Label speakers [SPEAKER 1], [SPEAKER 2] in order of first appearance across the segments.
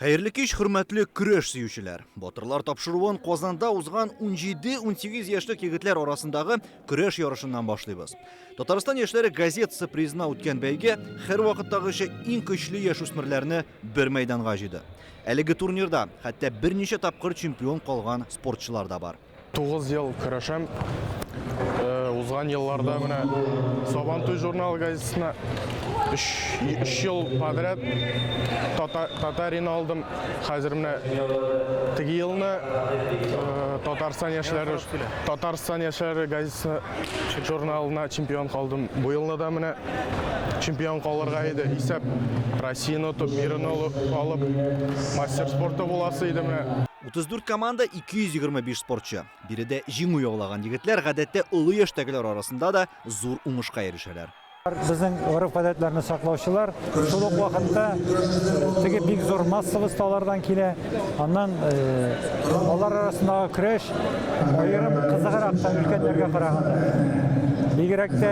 [SPEAKER 1] Xayrlı kеш, hürmetli күреш сөючеләр. Батырлар тапшыруын Казанда узган 17-18 яшьлек егетләр арасындагы көрәш ярышыннан башлыйбыз. Татарстан яшьләре газетасы призына үткән бәйге һәр вакыттагыча иң көчле яшүсмерләрне бер мәйданга җыйды. Әлеге турнирда хәтта берничә тапкыр чемпион калган спортчылар да бар.
[SPEAKER 2] 9 ел көрәшәм. Узган елларда менә Сабантуй журнал газетасына 3 ел подряд Татарин алдым. Хәзер менә теге елны Татарстан яшьләре газетасы журналына чемпион калдым. Бу елны да менә чемпион калырга иде. Исәп Россияны топ мирны алып мастер спорты буласы иде менә.
[SPEAKER 1] 34 команда 225 спортчы. Биредә җиңү яулаган егетләр гадәттә олы яшьтәгеләр арасында да зур уңышка ирешәләр.
[SPEAKER 3] Bizning örf-adetlerini saklauşçular şuluk vakitte tege big zor massıvı stalardan kile ondan onlar arasındaki kreş ayırım kızıqaraktan ülkenlerge qaraganda. Bigirekte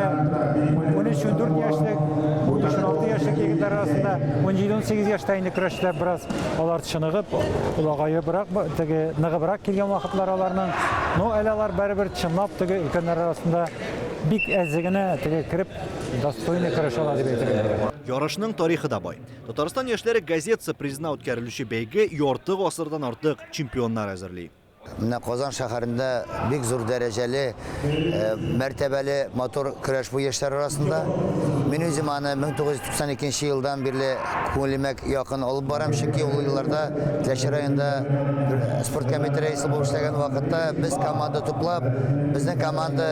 [SPEAKER 3] 13-14 yaşlık, 16 yaşlık yigitler arasında 17-18 yaştayında kreşler biraz olar çınıgıp, ulagayı bırak, tege nıgı bırak kelgen vakitler alarının no elalar beri çınlap tege ülkenler arasında big ezigine tege kirip достойный көрәш ала дип әйтергә.
[SPEAKER 1] Ярышның тарихы да бай. Татарстан яшьләре газетасы призына үткәрелүче бәйге ярты гасырдан артык чемпионнар әзерли.
[SPEAKER 4] Менә Казан шәһәрендә бик зур дәрәҗәле, мәртәбәле мотор көрәш бу яшьләр арасында. Мин үзем аны 1992 елдан бирле күңелемә якын алып барам, чөнки ул елларда Теләче районында спорт комитеты рәисе булып эшләгән вакытта без команда туплап, безнең команда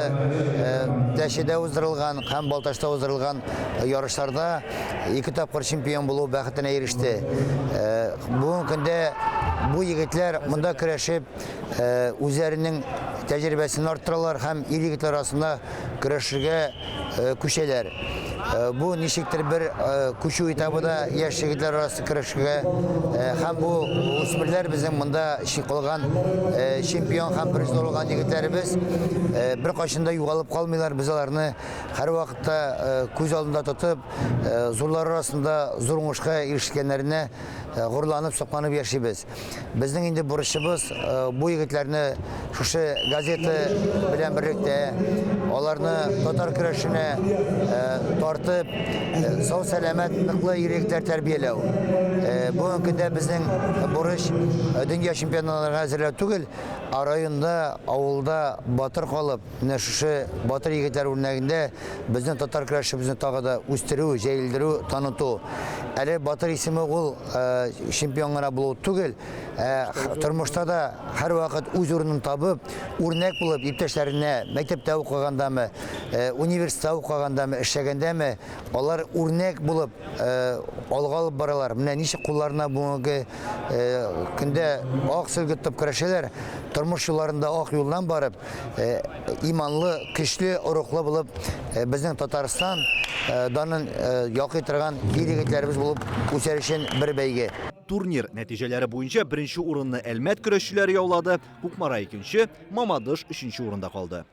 [SPEAKER 4] Теләчедә уздырылган һәм Балташта уздырылган ярышларда 2 тапкыр чемпион булу бәхетенә иреште. Бүгенге көндә бу егетләр монда көрәшеп үзләренең тәҗрибәсен арттыралар һәм ир егетләр арасында көрәшергә күчәләр. Бу ничектер бер күчү этабында яшь егетләр арасында көрәшергә һәм бу үсмерләр безнең монда калган чемпион һәм приз алган егетләребез беркайчан да югалып калмыйлар. Без аларны һәр вакытта күз алдында тотып, зурлар арасында зур уңышка ирешкәннәренә горурланып, сокланып яшибез. Безнең инде бурычыбыз бу егетләрне шушы газета белән берлектә аларны татар көрәшенә тартып, сау сәламәт, ныклы егетләр тәрбияләү. Бүгенге көндә безнең бурыч дөнья чемпионатларына әзерләү түгел, районда, авылда батыр калып, менә шушы батыр егетләр үрнәгендә безнең татар көрәшебезне тагы да үстерү, җәелдерү, таныту. Әле батыр исеме ул чемпион гына булу түгел, тормышта да һәр вакыт үз урынын табып, үрнәк булып иптәшләренә мәктәптә укыгандамы, университетта укыгандамы, эшләгәндәме, алар үрнәк булып алга алып баралар. Менә ничек кулларына бүгенге көндә ак сөлге тотып көрәшәләр, тормыш юлларында ак юлдан барып, иманлы, көчле, урыклы булып безнең Татарстан данын якый торган егетләребез булып үсәрешен бер бәйге.
[SPEAKER 1] Турнир нәтиҗәләре буенча беренче урынны Әлмәт көрәшчеләре яулады, Кукмара икенче, Мамадыш өченче урында калды.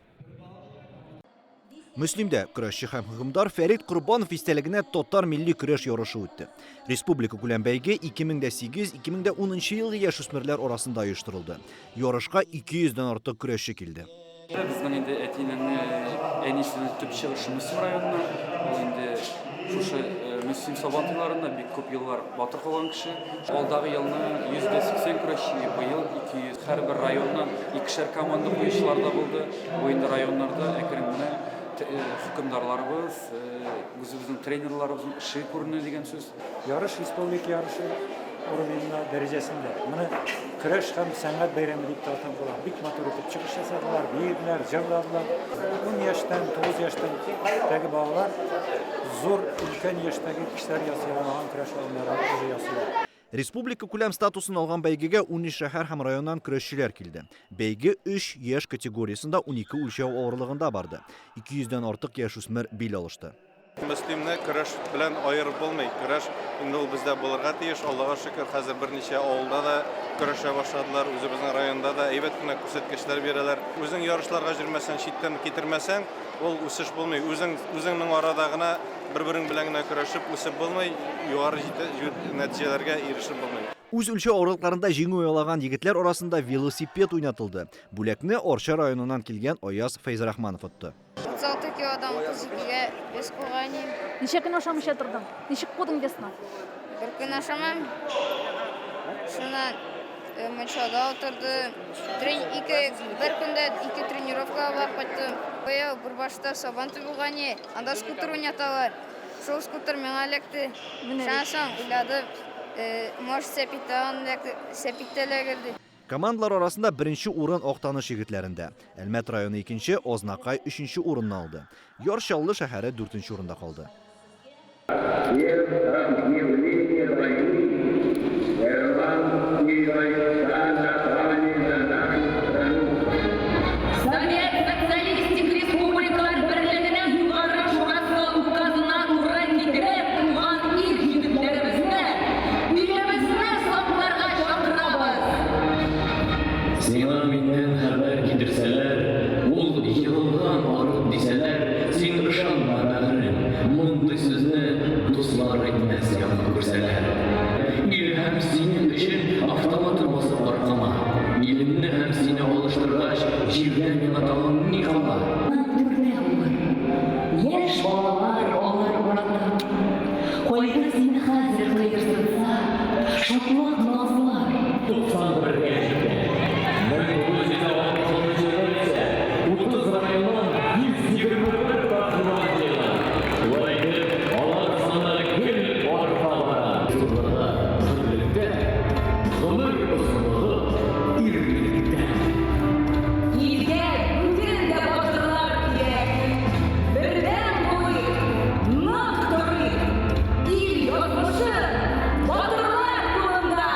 [SPEAKER 1] Мөслимдә көрәшче һәм хөкемдар Фәрит Корбанов истәлегенә татар милли көрәш ярышы үтте. Республика күләм бәйге 2008-2010 елгы яшүсмерләр арасында оештырылды. Ярышка 200-дән артык көрәшче килде.
[SPEAKER 5] Безнең инде әтинәне әнисенең төп чыгышы Мөслим районына, ул инде шушы Мөслим Сабантуйларында бик күп еллар батыр калган кеше. Алдагы елны 180 көрәшче, быел 200. Һәрбер районнан 2шәр команда буенчыларда булды. Бу инде районнарда әкрен хөкемдарларыбыз, үзебезнең тренерларыбызның эше күренә дигән сүз.
[SPEAKER 3] Yarış республика ярышы уровеньна дәрәҗәсендә. Моны көрәш һәм сәнгать бәйрәме дип тартам була. Бик матур итеп чыгыш ясадылар, биедләр, җырладылар. 10 яшьтән, 9 яшьтән тәге балалар зур өлкән яшьтәге кешеләр ясый алган көрәш алымнары үзе ясыйлар.
[SPEAKER 1] Республика күләм статусын алган бәйгегә 13 шәһәр һәм районнан көрәшчеләр килде. Бәйге 3 яшь категориясында 12 үлчәү авырлыгында барды. 200-дән артык яшүсмер бил алышты.
[SPEAKER 6] Мөслимне көрәш белән аерып булмый. Көрәш инде ул бездә булырга тиеш. Аллага шөкер, хәзер берничә авылда да көрәшә башладылар. Үзебезнең районда да әйбәт кенә күрсәткечләр бирәләр. Үзең ярышларга җөрмәсәң, читтән китермәсәң, ул үсеш булмый. Үзеңнең арада гына бер-берең белән генә көрәшеп үсеп булмый, югары нәтиҗәләргә ирешеп булмый.
[SPEAKER 1] Үз өлчө ауырлыкларында жеңүү ойлаган егетлер арасында велосипед уйнатылды. Бүлекне Орча районунан келген Ояз Фейзрахманов отты.
[SPEAKER 7] 36 килодан 32-ге бес кылган.
[SPEAKER 8] Ничек көн ашамыйча турдың? Ничек кудың десна?
[SPEAKER 7] Бер көн ашамам. Шунан мачада отырды. Бер көндө 2 тренировкага барып кайттым. Бая бер башта сабан булган, анда скутер уйнаталар. Шул скутер миңа электе. Шундан соң уйладым, может сепиттелегерди.
[SPEAKER 1] Командалар арасында бірінші урын Оқтаныш егетлерінде. Әлмәт районы 2-нче, Ознакай 3-нче урынны алды. Яршаллы шәһәре 4-нче урында калды.
[SPEAKER 9] Сиңа хәбәр китерсәләр, ул йылдан арып дисәләр, син ышанма бәгърем, мондый сүзне дуслар әйтмәс якын күрсәләр. Ил һәм синең өчен автомат басып аркама, илемне һәм сине алыштыргач, җирдә миңа тагын ни кала?
[SPEAKER 10] Яшь балалар алар уракта, кайда сине хәзер кыерсынса, шатлык назлар.
[SPEAKER 9] 91-ге җиткән. 30 районнан 121 тартылган җыелган. Шулай итеп, алар саны гел арта бара. Төрлектә, гомер озынлыгы ирлектә.
[SPEAKER 10] Илгә бүген дә батырлар кирәк. Бердәм булыйк, нык торыйк. Ил язмышы батырлар кулында.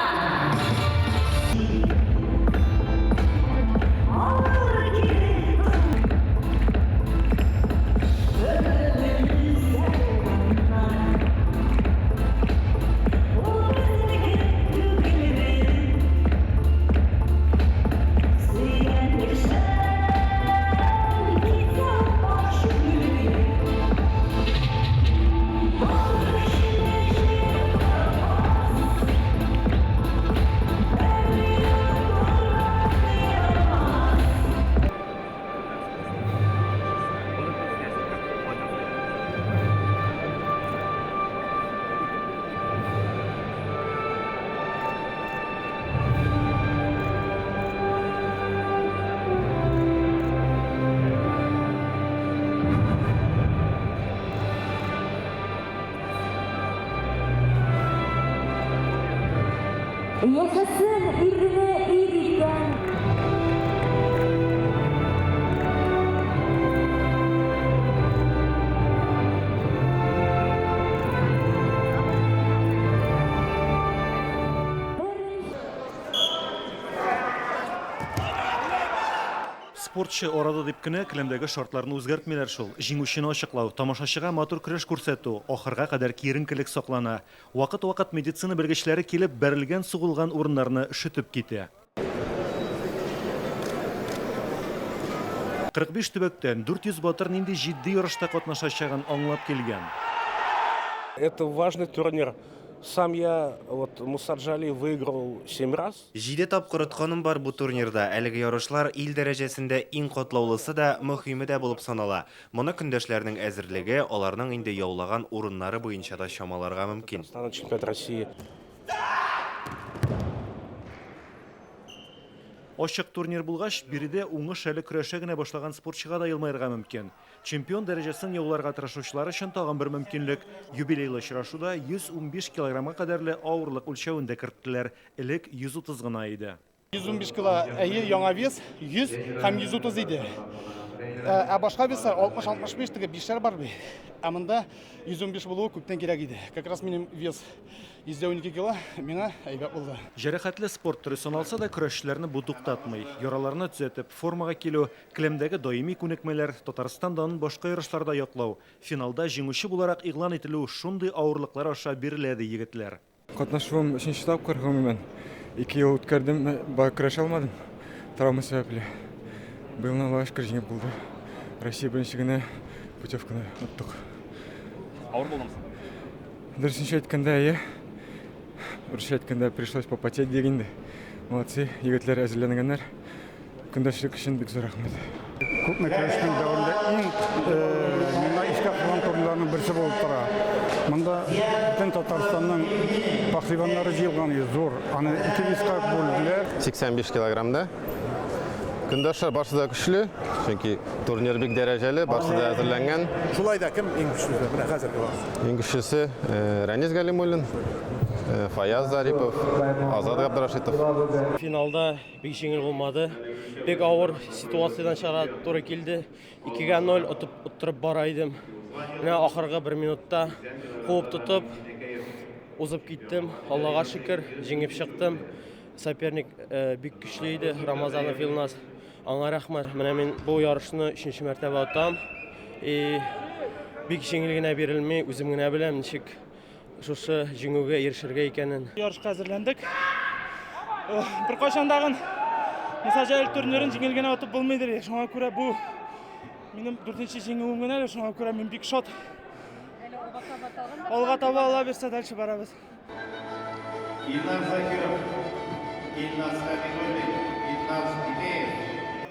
[SPEAKER 10] Yaşasın irine iyilikten.
[SPEAKER 11] Спортчы орады дип кенә килемдәге шартларны үзгәртмиләр шул. Җиңүчене ачыклау, тамашачыга матур көрәш күрсәтү, ахырга кадәр киеренкелек саклана. Вакыт-вакыт медицина белгечләре килеп бәрелгән сугылган урыннарны шөтеп китә. 45 төбәктән 400 батыр нинди җитди ярышта катнашачагын аңлап килгән.
[SPEAKER 2] Это важный турнир. Сам я, Мусаджали, выиграл 7 раз.
[SPEAKER 12] 7 тапкыр отканым бар бу турнирда. Әлеге ярышлар ил дәрәҗәсендә иң катлаулысы да, мөһиме дә булып санала. Моны көндәшләрнең әзерлеге, аларның инде яулаган урыннары буенча да чамаларга мөмкин.
[SPEAKER 2] Чемпионат России.
[SPEAKER 11] Ачык турнир булгач, биредә уңыш әле көрәшә генә башлаган спортчыга да елмаерга мөмкин. Чемпион дәрәҗәсен яуларга тырышучылар өчен тагын бер мөмкинлек. Юбилейлы очрашуда 115 килограммга кадәрле авырлык үлчәвендә керттеләр. Элек 130 гына иде.
[SPEAKER 2] 115 кило, яңа вес 100 һәм 130 иде. Ә башка веслар 60-65 теге 5 бар бит. Ә монда 115 булуы күптән кирәк иде. Как раз минем вес 112 кило, миңа әйбәт булды.
[SPEAKER 11] Җәрәхәтле спорт түры саналса да көрәшчеләрне бу туктатмый. Яраларны төзәтеп, формага килү, килемдәге даими күнекмәләр, Татарстандан башка ярышларда яклау, финалда җиңүче буларак игълан ителү шундый авырлыклар аша бирелә ди егетләр.
[SPEAKER 13] Катнашуым 3нче тапкыр гомумән. 2 ел үткәрдем, көрәшә алмадым. Травма сәбәпле. Быел Аллаһка шөкер җиңеп булды. Россия беренчелегенә путевканы оттык.
[SPEAKER 11] Авыр булдымы?
[SPEAKER 13] Дөресенчә әйткәндә, Русча әйткәндә пришлось попотеть дигәнде. Молодцы, егетләр әзерләнгәннәр. Көндәшлек өчен бик зур рәхмәт.
[SPEAKER 2] Күпме көрәшнең дәвамында иң монда искә кылган турнирларның берсе булып тора. Монда бөтен Татарстанның пәһлеваннары җыелган зур. Аны 2 виска бүлделәр.
[SPEAKER 6] 85 килограммда. Көндәшләр барысы да көчле, чөнки турнир бик дәрәҗәле, барысы да әзерләнгән.
[SPEAKER 14] Шулай да кем иң көчлесе менә хәзерге вакытта?
[SPEAKER 6] Иң көчлесе Рәнис Галимуллин, Фаяз Зарипов, Азат Габдрашитов.
[SPEAKER 15] Финалда бик җиңел булмады. Бик авыр ситуациядан чыгара туры килде. 2-0 оттырып бара идем. Менә ахыргы 1 минутта куып тотып узып киттем. Аллага шөкер, җиңеп чыктым. Соперник бик көчле иде, Рамазанов Илназ. Аңа рәхмәт. Менә мин бу ярышны 3нче мәртәбә атам. Бик җиңел генә бирелми, үзем генә беләм ничек шушы җиңүгә ирешергә икәнен.
[SPEAKER 2] Ярышка әзерләндек. Бер кайчандагын Муса Җәлил турнирын җиңел генә атып булмыйдыр. Шуңа күрә бу минем 4нче җиңүем генә, шуңа күрә мин бик шат. Алга таба Алла берсә дальше барабыз.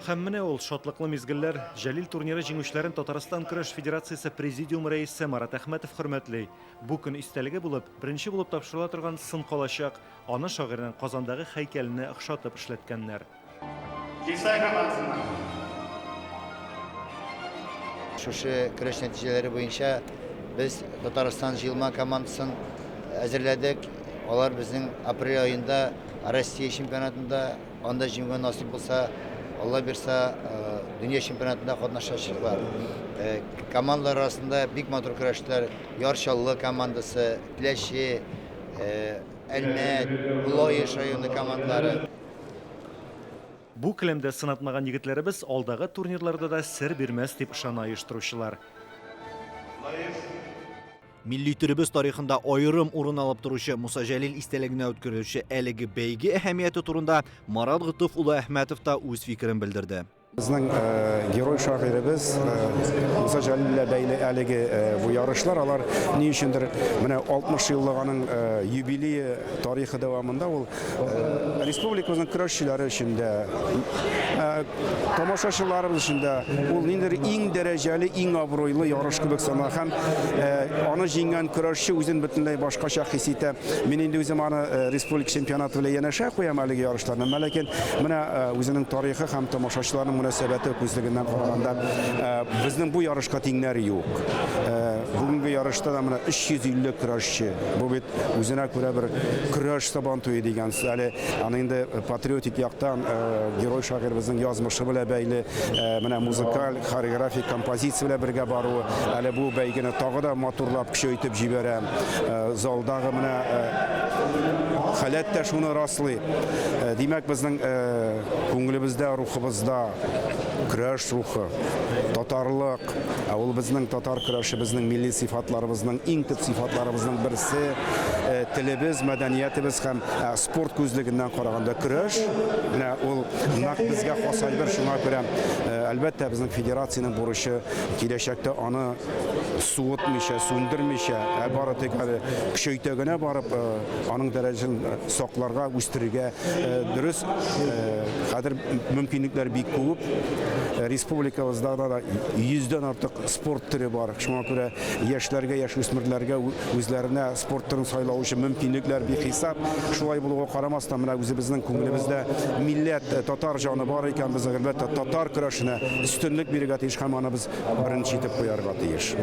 [SPEAKER 11] Һәм менә ул шатлыклы мизгелләр Җәлил турниры җиңүчеләрен Татарстан көрәш федерациясе президиум рәисе Марат Әхмәтов хөрмәтли. Бу көн истәлеге булып, беренче булып тапшырыла торган сын калачак, аны шагыйрьнең Казандагы һәйкәленә охшатып эшләткәннәр.
[SPEAKER 4] Шушы көрәш нәтиҗәләре буенча без Татарстан җыелма командасын әзерләдек. Алар безнең апрель аенда Россия чемпионатында анда җиңүгә насыйп булса, Алла берсә дөнья чемпионатында катнашачаклар. Командалар арасында бик матур көрәшләр, Ярчаллы командасы, Теләче, Әлмәт, Лоеш районы командалары.
[SPEAKER 11] Бу келәмдә сынатмаган егетләребез алдагы турнирларда да сер бирмәс дип ышана оештыручылар.
[SPEAKER 1] Милли төребез тарихында айрым урын алып торучы Муса Җәлил истәлегенә үткәрелүче әлеге бәйге әһәмияте турында Марат Гытов улы Әхмәтов та үз фикерен белдерде.
[SPEAKER 2] Безнең герой шагыйребез Муса Җәлиллә бәйле әлеге бу ярышлар алар ни өчендер менә 60 еллык аның юбилее тарихы дәвамында ул республикабызның көрәшчеләре өчен дә тамашачыларыбыз өчен дә ул ниндидер иң дәрәҗәле, иң абруйлы ярыш кебек сана һәм аны җиңгән көрәшче үзен бөтенләй башкача хис итә. Мин инде үзем аны республика чемпионаты белән янәшә куям әлеге ярышларны. Ләкин менә үзенең тарихы һәм тамашачыларның мөнәсәбәте күзлегеннән караганда безнең бу ярышка тиңнәре юк. Бүгенге ярышта да менә 350 көрәшче. Бу бит үзенә күрә бер көрәш сабантуе дигән. Әле аны инде патриотик яктан герой шагыйребезнең язмышы белән бәйле менә музыкаль, хореографик композиция белән бергә баруы, әле бу бәйгене тагы да матурлап көчәйтеп җибәрә. Залдагы менә халәт тә шуны раслый. Димәк безнең күңелебездә, рухыбызда көрәш рухы, татарлык, ул безнең татар көрәше безнең милли сыйфатларыбызның иң төп сыйфатларыбызның берсе, телебез, мәдәниятебез һәм спорт күзлегеннән караганда көрәш, менә ул нәкъ безгә хас әйбер, шуңа күрә әлбәттә безнең федерациянең бурычы киләчәктә аны суытмыйча, сүндермичә, бары тик көчәйтә генә барып, аның дәрәҗәсен сакларга, үстерергә. Дөрес, хәзер мөмкинлекләр бик күп. Республикабызда да 100дән артык спорт төре бар. Шуңа күрә яшьләргә, яшүсмерләргә үзләренә спорт төрен сайлау өчен мөмкинлекләр бихисап. Шулай булуга карамастан, менә үзебезнең күңелебездә милләт, татар җаны бар икән, без әлбәттә татар көрәшенә өстенлек бирергә тиеш һәм аны без беренче итеп куярга тиеш.